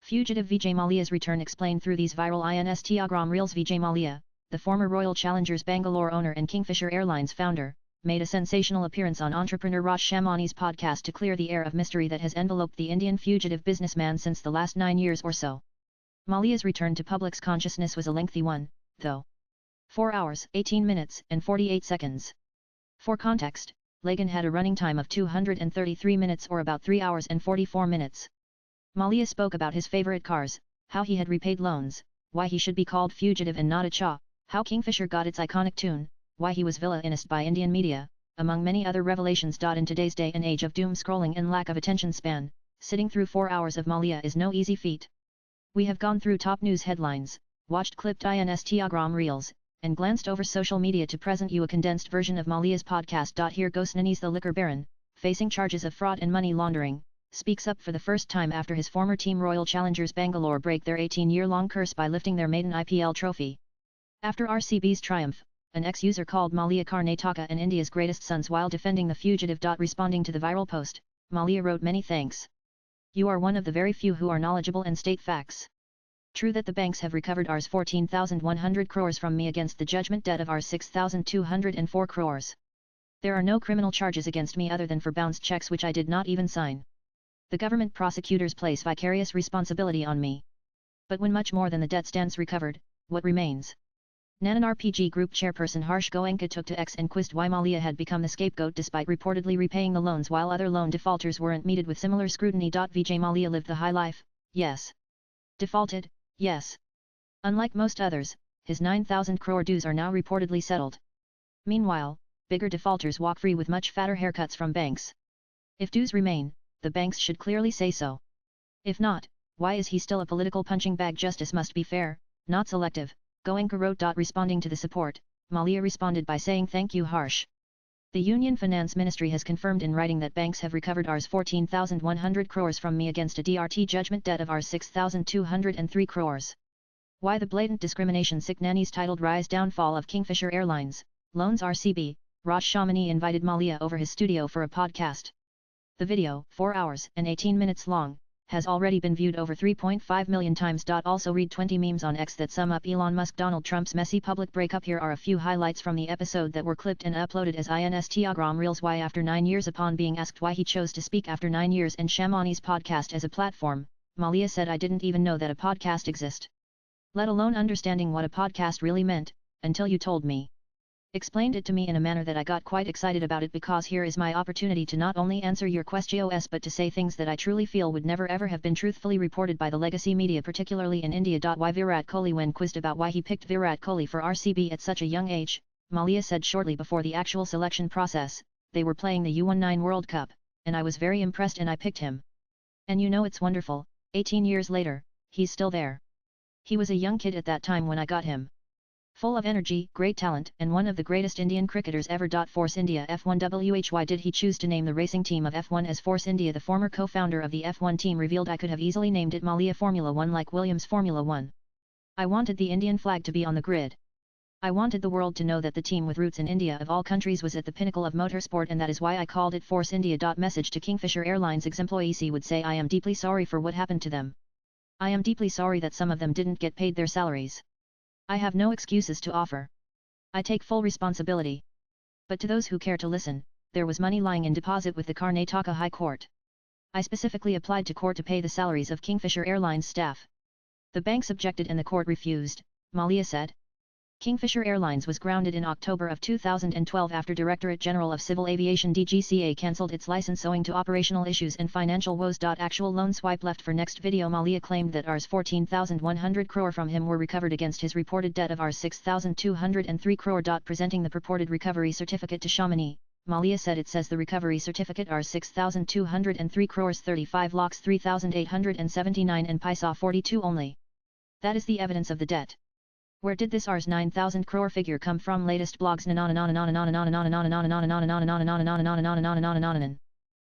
Fugitive Vijay Mallyas return explained through these viral Instagram reels. Vijay Mallya, the former Royal Challengers Bangalore owner and Kingfisher Airlines founder, made a sensational appearance on entrepreneur Raj Shamani's podcast to clear the air of mystery that has enveloped the Indian fugitive businessman since the last 9 years or so. Mallyas' return to public's consciousness was a lengthy one, though. 4 hours, 18 minutes, and 48 seconds. For context, Lagan had a running time of 233 minutes or about 3 hours and 44 minutes. Mallyas spoke about his favorite cars, how he had repaid loans, why he should be called fugitive and not a chaw, how Kingfisher got its iconic tune, why he was villainized by Indian media, among many other revelations. In today's day and age of doom scrolling and lack of attention span, sitting through 4 hours of Mallya is no easy feat. We have gone through top news headlines, watched clipped Instagram reels, and glanced over social media to present you a condensed version of Mallyas' podcast. Here goes Nanis, the liquor baron, facing charges of fraud and money laundering, speaks up for the first time after his former team Royal Challengers Bangalore break their 18-year-long curse by lifting their maiden IPL trophy. After RCB's triumph, an ex-user called Mallya Karnataka and India's greatest sons while defending the fugitive. Responding to the viral post, Mallya wrote, "Many thanks. You are one of the very few who are knowledgeable and state facts. True that the banks have recovered Rs 14,100 crores from me against the judgment debt of Rs 6,204 crores. There are no criminal charges against me other than for bounced checks which I did not even sign. The government prosecutors place vicarious responsibility on me. But when much more than the debt stands recovered, what remains?" Nanan RPG Group chairperson Harsh Goenka took to X and quizzed why Mallya had become the scapegoat despite reportedly repaying the loans while other loan defaulters weren't meted with similar scrutiny. Vijay Mallya lived the high life, yes. Defaulted, yes. Unlike most others, his 9,000 crore dues are now reportedly settled. Meanwhile, bigger defaulters walk free with much fatter haircuts from banks. If dues remain, the banks should clearly say so. If not, why is he still a political punching bag? Justice must be fair, not selective, Goenka wrote. Responding to the support, Mallya responded by saying, "Thank you, Harsh. The Union Finance Ministry has confirmed in writing that banks have recovered Rs 14,100 crores from me against a DRT judgment debt of Rs 6,203 crores. Why the blatant discrimination?" Nanis titled Rise Downfall of Kingfisher Airlines, Loans RCB, Raj Shamani invited Mallya over his studio for a podcast. The video, 4 hours and 18 minutes long, has already been viewed over 3.5 million times. Also read 20 memes on X that sum up Elon Musk Donald Trump's messy public breakup. Here are a few highlights from the episode that were clipped and uploaded as Instagram reels. Why after 9 years? Upon being asked why he chose to speak after 9 years and Shamani's podcast as a platform, Mallya said, "I didn't even know that a podcast exists. Let alone understanding what a podcast really meant, until you told me. Explained it to me in a manner that I got quite excited about it because here is my opportunity to not only answer your questions but to say things that I truly feel would never ever have been truthfully reported by the legacy media, particularly in India." Why Virat Kohli? When quizzed about why he picked Virat Kohli for RCB at such a young age, Mallya said shortly before the actual selection process, "They were playing the U19 World Cup, and I was very impressed and I picked him. And you know it's wonderful, 18 years later, he's still there. He was a young kid at that time when I got him. Full of energy, great talent, and one of the greatest Indian cricketers ever. Force India F1 Why did he choose to name the racing team of F1 as Force India? The former co-founder of the F1 team revealed, "I could have easily named it Mallia Formula 1 like Williams Formula 1. I wanted the Indian flag to be on the grid. I wanted the world to know that the team with roots in India of all countries was at the pinnacle of motorsport, and that is why I called it Force India." Message to Kingfisher Airlines ex-employee C would say, "I am deeply sorry for what happened to them. I am deeply sorry that some of them didn't get paid their salaries. I have no excuses to offer. I take full responsibility. But to those who care to listen, there was money lying in deposit with the Karnataka High Court. I specifically applied to court to pay the salaries of Kingfisher Airlines staff. The banks objected and the court refused," Mallya said. Kingfisher Airlines was grounded in October of 2012 after Directorate General of Civil Aviation DGCA cancelled its license owing to operational issues and financial woes. Actual loan swipe left for next video. Mallya claimed that Rs 14,100 crore from him were recovered against his reported debt of Rs 6,203 crore. Presenting the purported recovery certificate to Shamani, Mallya said, "It says the recovery certificate Rs 6,203 crores 35 lakhs 3,879 and paisa 42 only. That is the evidence of the debt. Where did this Rs 9,000 crore figure come from?" Latest blogs.